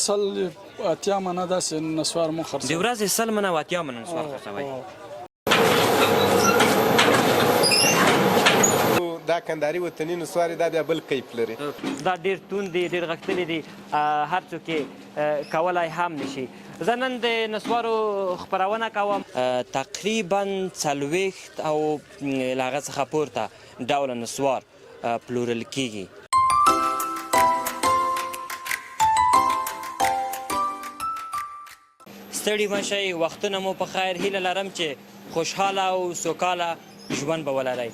سل اتیا منه داسې نسوار مو خرڅوي. د ورځې 100 منه او 80 منه نسوار خرڅوئ. دا کندهاري وطني نسوار دا بیا بل کیف لري. دا ډېر توند دي، ډېر غښتلي دي، هر څوک یې کولی هم نشي. زه نن د نسوارو خپرونه کوم. تقریبا 40 او له هغه څخه پورته ډوله نسوار پلورل کیږي. ستړي مه شئ، وختونه مو په خیر. هیله لرم چې خوشحاله او سوکاله ژوند به ولرئ.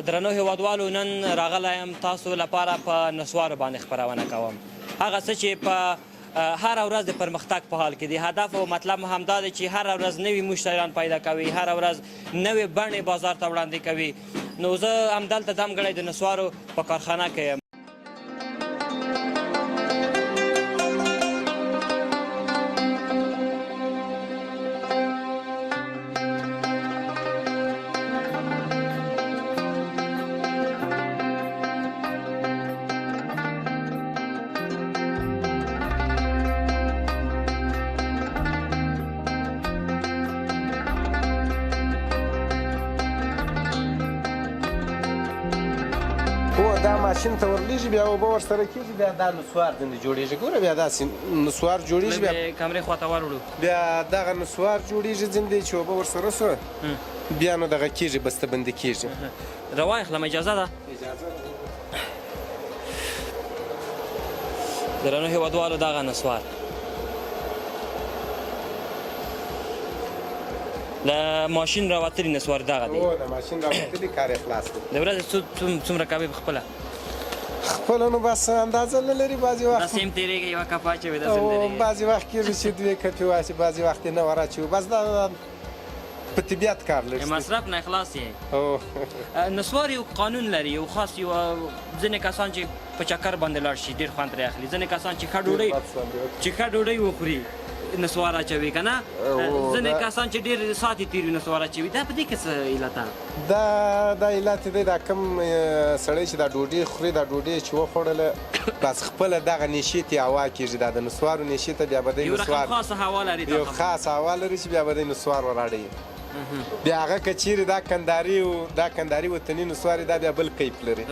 درنو هیوادوالو، نن راغلی یم تاسو لپاره په نسوارو باندې خپرونه کوم. هغه څه چې په هر ورځ د پرمختګ په حال کې دی. هدف او مطلب مو همدا دی چې هر ورځ نوي مشتریان پیدا کوي، هر ورځ نوې بڼې بازار ته وړاندې کوي. نو زه همدلته دمګړی د نسوارو په کارخانه کې یم. دا ماشین ته ورلیږي، بیا اوبه ورسره کېږي، بیا دا نسوار ځینې جوړېږي. ګوره بیا داسې نسوار جوړېږي. بیا کمرې خواته واړوړو، بیا دغه نسوار جوړېږي ځینې چې اوبه ورسره سوه بیا نو دغه کېږي، بسته‌بندي کېږي. راواخلم، اجازه ده؟ درنو هیوادوالو، دغه نسوار له ماشین راوتلي نسوار دغه دی. د ماشین راوتلي، کار یې خلاص دی. د ورځې څومره کوئ په خپله؟ خپله نو بس اندازه نه لري. بعضې وخت داسې هم تېرېږي، یوه کپ اچوي، داسې هم تېرېږي. بعضې وخت کېږي چې 2 کپې واچي، بعضې وخت یې نه ور اچوي. بس دا په طبیعت کار لري. مصرف نه خلاص یې. نسوار یو قانون لري، یو خاص یو ځینې کسان چې په چکر باندې لاړ شي ډېر خوند ترې اخلي. ځینې کسان چې ښه ډوډۍ وخوري نسوار اچوي که نه. ځینې کسان چې ډېر ساعت یې تېر وي نسوار اچوي. دا په دې کې څه علت ده؟ دا علت دی دا کوم سړی چې دا ډوډۍ خوري، دا ډوډۍ چې وخوړله بس خپله دغه نیشې ته هوا کېږي. دا د نسوارو نیشې ته بیا به دی یو رقم خاصه هوا لري. یو خاص هوا لري چې بیا به دی نسوار ور اړوي. بیا هغه که چیرې دا کندهاري وطني نسوار دا بیا بل کیف لري.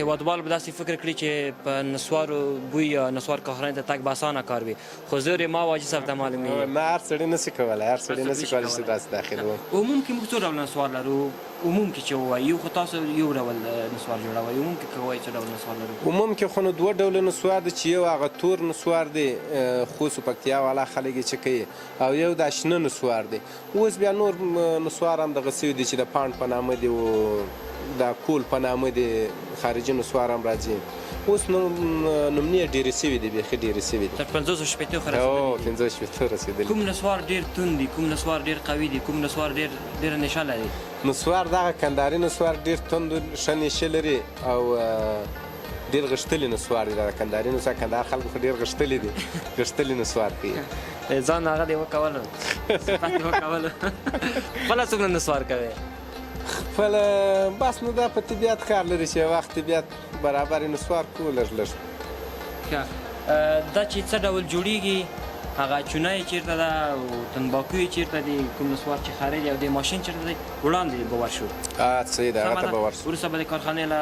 هیوادوال به داسې فکر کړي چې په نسوارو بوی یا نسوار کارخانې ته تګ به اسانه کار وي، خو زور ما واجد صاحب ته معلومېږي. نه، هر سړی نشي کولی، هر سړی نشي کولی چې داسې داخل وي. عموم کې موږ څو ډول نسوار لرو؟ عموم کې چې ووایو، خو تاسو یو ډول نسوار جوړوئ. عموم کې که وایي څو ډول نسوار لرو؟ عموم کې خو نو 2 ډوله نسوار دی، چې یو هغه تور نسوار دی، خوست پکتیا والا خلک یې چې کوي، او یو دا شنه نسوار دی. اوس بیا نور نسوار هم دغه سوي دي چې د پاڼ په نامه دي او دا کول په نامه دي، خارجي نسوار هم راځي. اوس نومنې ډېرې سوي دي، بیخي ډېرې سوي دي. تر 50-60 خو رسېدلي؟ 50-60 رسېدلي. کوم نسوار ډېر توند دي، کوم نسوار ډېر قوي دي، کوم نسوار ډېره نشه لري؟ نسوار دغه کندهاري نسوار ډېر توند ښه نشه لري او ډېر غښتلي نسوار دی. دا کندهاري نسوار، کندهار خلکو خو ډېر غښتلي دي، غښتلي نسوار کوي. ځان هغه دې وکولو، صفت دې وکولو. خپله څومره نسوار کوې؟ خپله بس نو دا په طبیعت کار لري چې وخت طبیعت برابر نسوار کوو لږ لږ. دا چې څه ډول جوړیږي، هغه چونه یې چېرته ده او تنباکو یې چېرته دي، کوم نسوار چې خارج او د ماشین چېرته دی، وړاندې به ورشو. صحیح ده، هغه ته به ورشو. وروسته به د کارخانې له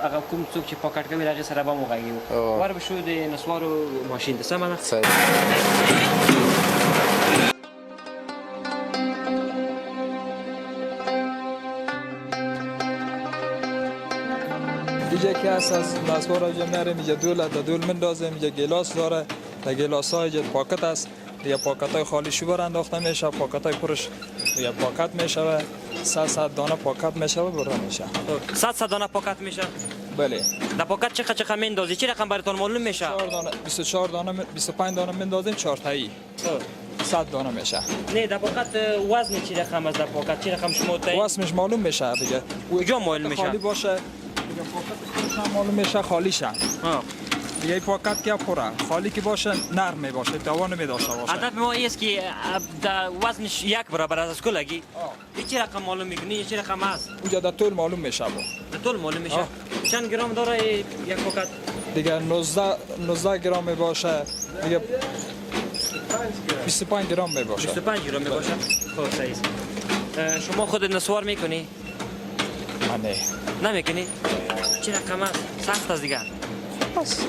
هغه کوم څوک چې پاکټ کوي هغې سره به هم وغږېږو، ور به شو د نسوارو ماشین ته. سمه ده؟ اینجا که هست از نسوار اینجا میاریم، اینجا دول مندازیم، اینجا گلاس داره، در گلاس ها اینجا پاکت است، یا پاکت های خالی شوبر انداخته میشه، پاکت های پرش یا پاکت میشه و 100 دانه پاکت میشه و برده میشه. 100 دانه پاکت میشه؟ بله. در پاکت چقدر میندازی؟ چی رقم براتون معلوم میشه؟ 24 دانه 25 دانه میندازیم، 4 تایی 100 دانه میشه. نه در پاکت وزن چی رقم است؟ در پاکت چی رقم شما تایی؟ وزنش معلوم میشه دیگه. کجا معلوم میشه؟ خالی باشه دیگه، پاکتش معلوم میشه، خالیشه. دیگه پاکت که پره خالی که باشه نرم می باشه توان می داشته باشه. هدف ما است که در وزنش یک برابر از کلگی چه رقم معلوم میکنی چه رقم است اونجا در طول معلوم میشه با در طول معلوم میشه چند گرم داره یک پاکت دیگه 19 گرم می باشه دیگه 25 گرم می باشه 25 گرم می باشه خب صحیح شما خود نسوار میکنی نه نمیکنی چه رقم است سخت است دیگه بس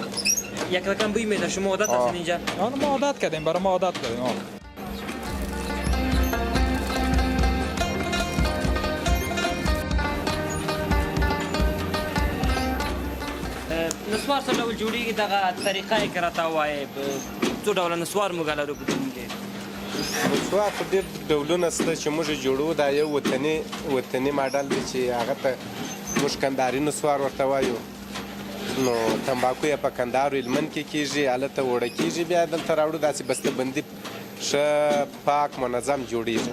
یک رقم بوی میده شما عادت هستید اینجا ما عادت کردیم برای ما عادت کردیم نسوار څه ډول جوړیږي دغه طریقه یې که راته ووایې څو ډوله نسوار موږ لرو په دې کې نسوار خو ډېر ډولونه شته چې موږ یې جوړو دا یو وطني ماډل دی چې هغه ته موږ کنداري نسوار ورته وایو نو تنباکو یې په کندهار هلمند کې کېږي هلته اوړه کېږي بیا دلته راوړو داسې بسته بندي ښه پاک منظم جوړیږي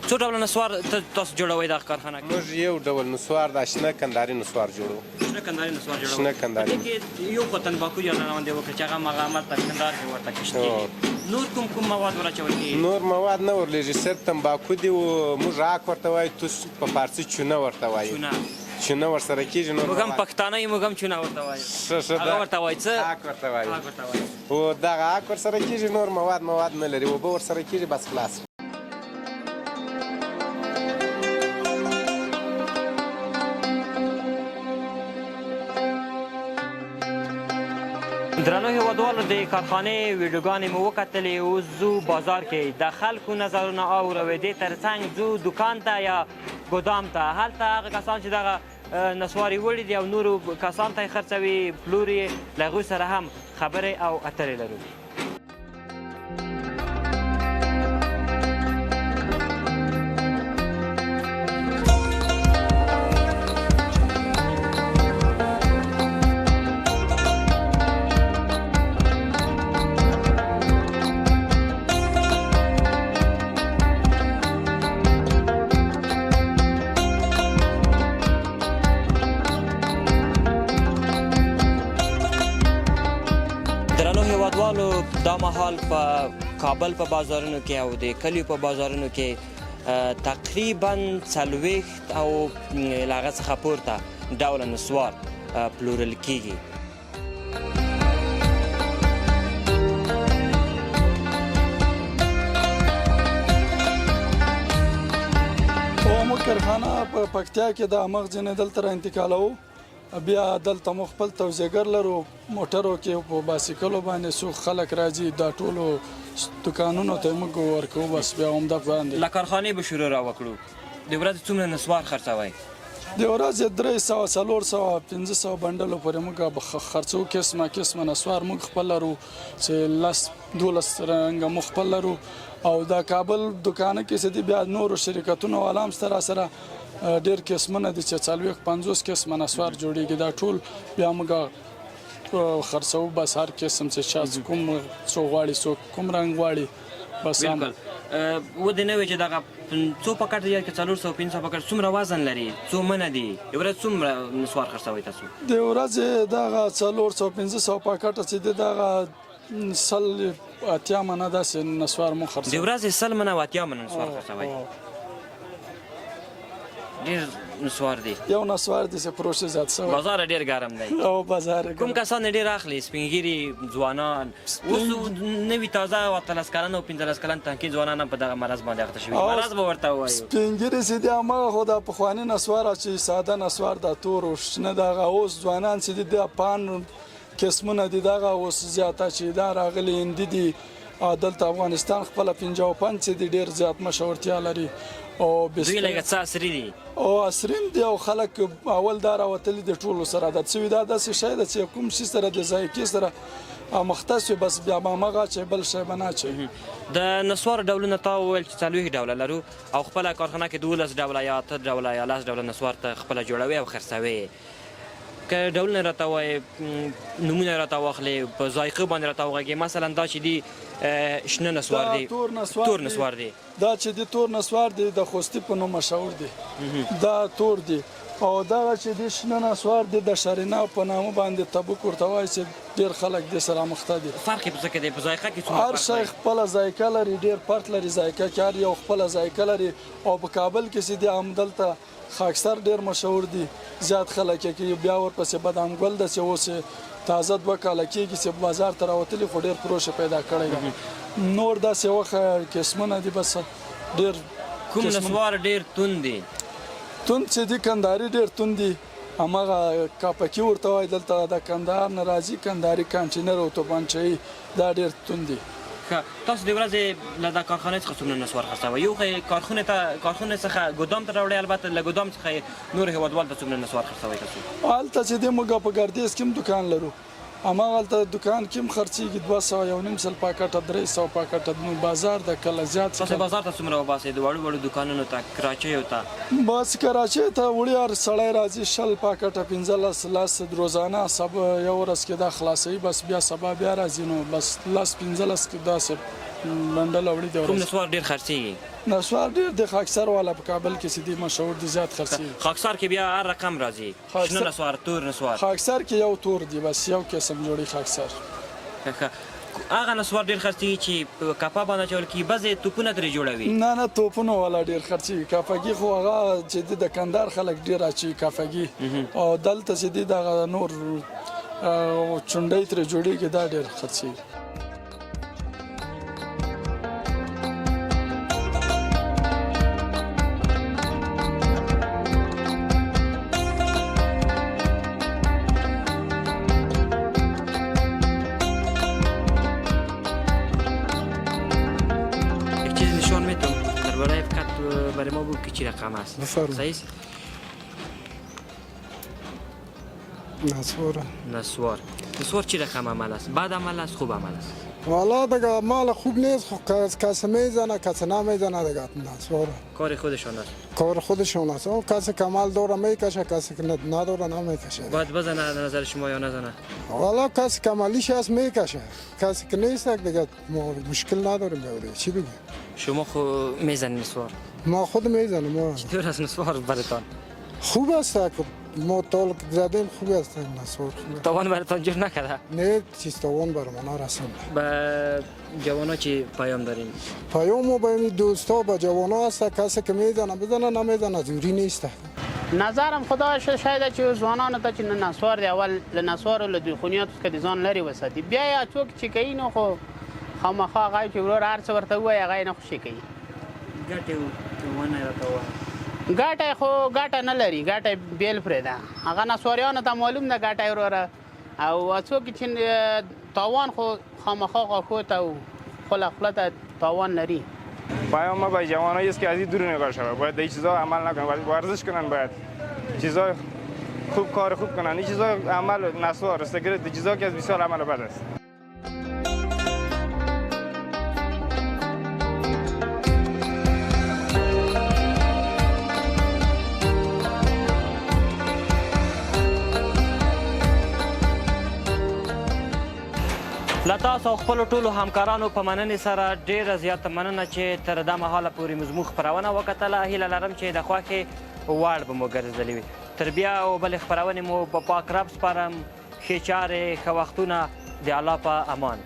څو ډوله نسوار تاسو جوړوئ دغه کارخانه کې موږ یو ډول نسوار دا شنه کنداري نسوار جوړو شنه کنداري نسوار جوړوئ شنه کنداري په دې کې یو خو تنباکو یو راوندې وکړه چې هغه مغامر ته کندهار کې ورته کشت کېږي نور کوم مواد ور اچول کېږي نور مواد نه ورلېږي صرف تنباکو دی او موږ راک ورته وایو توس په فارسي چونه ورته وایو چونه ورسره کېږي نور موږ هم پښتانه یو موږ هم چونه ورته وایو هغه ورته وایي څه آک ورته وایو آک ورته وایي او دغه آک ورسره کېږي نور مواد نه لري اوبه ورسره کېږي بس خلاص درنو هیوادوالو د کارخانې ویډیوګانې مو وکتلې اوس ځو بازار کې د خلکو نظرونه اورو دې ترڅنګ ځو دکان ته یا ګودام ته هلته هغه کسان چې دغه نسواري وړي دي او نورو کسان ته یې خرڅوي پلور یې له هغوی سره هم خبرې او اترې لرو دا مهال په کابل په بازارونو کې او د کلیو په بازارونو کې تقریبا 40 او له هغه څخه پورته ډوله نسوار پلورل کېږي موږ کارخانه په پکتیا کې د مغز نه دلته را انتقالوو بیا دلته مو خپل توزیګر لرو موټرو کې په باسیکلو باندې څو خلک راځي دا ټولو دکانونو ته موږ ورکوو بس بیا همدا باندې له کارخانې به شروع را وکړو د ورځې څومره نسوار خرڅوئ د ورځې 300 400 500 بنډلو پورې موږ خرڅو قسمه نسوار موږ خپل لرو چې 12 رنګه مو خپل لرو او دا کابل دکانه کې چې بیا نورو شرکتونو علام سره ډېر قسمونه دي چې 40-50 قسمه نسوار جوړیږي دا ټول بیا موږ خرڅو بس هر قسم چې چا کوم څو غواړي څوک کوم رنګ غواړي بس بالکل و دې نه وي چې دغه څو پکټ یا 400-500 پکټ څومره وزن لري څو منه دي یو ورځ څومره نسوار خرڅوئ تاسو د ورځې دغه 400-500 پکټ چې دی دغه سل اتیا منه داسې نسوار مو خرڅوي د ورځې سل منه او اتیا منه نسوار خرڅوئ ډېر نسوار دی یو نسوار دی چې پروسه زیات شوی بازار ډېر ګرم دی او بازار کوم کسان ډېر اخلي سپین ځوانان اوس نوي تازه 13 کلن او 15 کلن تنکي ځوانان په دغه مرض باندې اخته شوي مرض به ورته ووایو سپین ږیري چې دی هماغه خو د پخواني نسوار چې ساده نسوار د تور او شنه دغه اوس ځوانان چې دي د پان قسمونه دي دغه اوس زیاته چې دا راغلي هندي دي دلته افغانستان خپل 55 چې دي ډېر زیات مشهورتیا لري او دوی لکه څه عصري دي او عصریم دی او خلک اول دا راوتلي د ټولو سره عادت شوي دا داسې شی ده چې کوم شي سره د ذایقې سره مختص وي بس بیا به همغه چې بل شی به نه اچوي د نسوارو ډولونه تا وویل چې 40 ډوله لرو او خپله کارخانه کې 12 ډوله یا 8 ډوله یا 10 ډوله نسوار ته خپله جوړوي او خرڅوي که ډولونه راته وایي نومونه راته واخلې په ذایقه باندې راته وغږې مثلا دا چې دي شنه نسوار دی تور نسوار دی دا چې د تور نسوار دی د خوستی په نوم مشهور دی دا تور دی او دغه چې د شنه نسوار د شرینا په نامه باندې تبوک ورته وایي چې ډېر خلک دې سره مخته دي. فرق یې په څه کې دی؟ په ذایقه کې څومره هر شی خپله ذایقه لري، ډېر فرق لري. ذایقه کې هر یو خپله ذایقه لري. او په کابل کې چې دی همدلته خاکسار ډېر مشهور دي، زیات خلک یې کوي. بیا ورپسې بادام ګل ده چې اوس تازه 2 کاله کېږي چې بازار ته راوتلي، خو ډېر فروش پیدا کړی ده. نور داسې وخه قسمونه دي، بس ډېر کوم نسوار ډېر توند دی؟ توند چې دی کندهاري ډېر توند دي. هماغه کاپکي ورته وایي، دلته د کندهار نه راځي، کندهاري کانټینر او توپانچه‌یي دا ډېر توند دي. تاسو د ورځې له دا کارخانې څخه څومره نسوار خرڅوئ؟ یو خو کارخانې څخه ګودام ته راوړئ، البته له ګودام څخه نور هېوادوالو ته څومره نسوار خرڅوئ تاسو؟ هلته چې دی موږ په ګردیز کې هم دکان لرو، هماغلته دکان کې هم خرڅېږي 200 یو نیم سل پاکټه 300 پاکټه. بازار د کله زیات تاسو بازار ته څومره وباسئ؟ د وړو وړو دکانونو ته، کراچیو ته؟ بس کراچۍ ته وړي هر سړی راځي 20 پاکټه 15 لاس روزانه سبا یو ورځ کې دا خلاصوي، بس بیا سبا بیا راځي. نو بس لاس 15 کې داسې بنډل وړي دی. کوم نسوار ډېر خرڅېږي؟ نسوار ډېر د خاکسار والا په کابل کې چې دی مشهور دي، زیات خرڅېږي. خاکسار کې بیا هر رقم راځي؟ شنه نسوار، تور نسوار؟ خاکسار کې یو تور دی، بس یو قسم جوړي خاکسار. هغه نسوار ډېر خرڅېږي چې په کاپا باندې اچول کېږي، بعضې توپونه ترې جوړوي؟ نه توپونه والا ډېر خرڅېږي. کافګي خو هغه چې د کندهار خلک ډېر اچوي کافګي، او دلته چې دی دغه نور چونډۍ ترې جوړېږي، دا ډېر خرڅېږي. برای ما بود که چی رقم است؟ بفرمایید. صحیح؟ نسوار چی رقم عمل است؟ بد عمل است، خوب عمل است؟ والا دیگه مال خوب نیست، کسی میزنه کسی نمیزنه دیگه. نسوار کار خودشان است؟ کار خودشون است. او کسی که مال داره میکشه، کسی که نداره نمیکشه. باید بزنه از نظر شما یا نزنه؟ والا کسی که مالیش هست میکشه، کسی که نیست دیگه ما مشکل نداریم. دیگه چی بگیم؟ شما خود میزنید نسوار؟ ما خود میزنم. چطور است نسوار براتان؟ خوب است، ما طول زدیم خوب است نسوار. تاوان براتان جور نکرده؟ نه چیز تاوان بر ما نرسید. به جوانا چی پیام دارین؟ پیام با این دوستا با جوانا است، کسی که میزنه بزنه، نمیزنه جوری نیست. نظرم خدا شاید چې ځوانانو ته چې نسوار دی، اول له نسوارو له دخونیاتو څخه د ځان لرې وساتي. بیا یا څوک چې کوي نو خو خامخا هغه چې ورور هر څه ورته ووایي هغه یې نه خوشي کوي. ګټې ونه راته ووایه. ګټه خو ګټه نه لري، ګټه بیل پرېږده. هغه نسواریانو ته معلوم ده ګټه یې وروره، او څوک چې تاوان خو خامخا غاښو ته او خوله ته تاوان لري. پیام ما به جوانایی است که از این دور نگاه شود، باید این چیزا عمل نکنن، باید ورزش کنن، باید چیزا خوب کار خوب کنن. این چیزا عمل نسوار است، گرفت چیزا که از بسیار عمل بد است. له تاسو او خپلو ټولو همکارانو په مننې سره ډېره زیاته مننه چې تر دا مهاله پورې مو زموږ خپرونه وکتله. هیله لرم چې د خوښې وړ به مو ګرځېدلې وي. تر بیا او بلې خپرونې مو په پاک رب سپارم. ښې چارې، ښه وختونه، د الله په امان.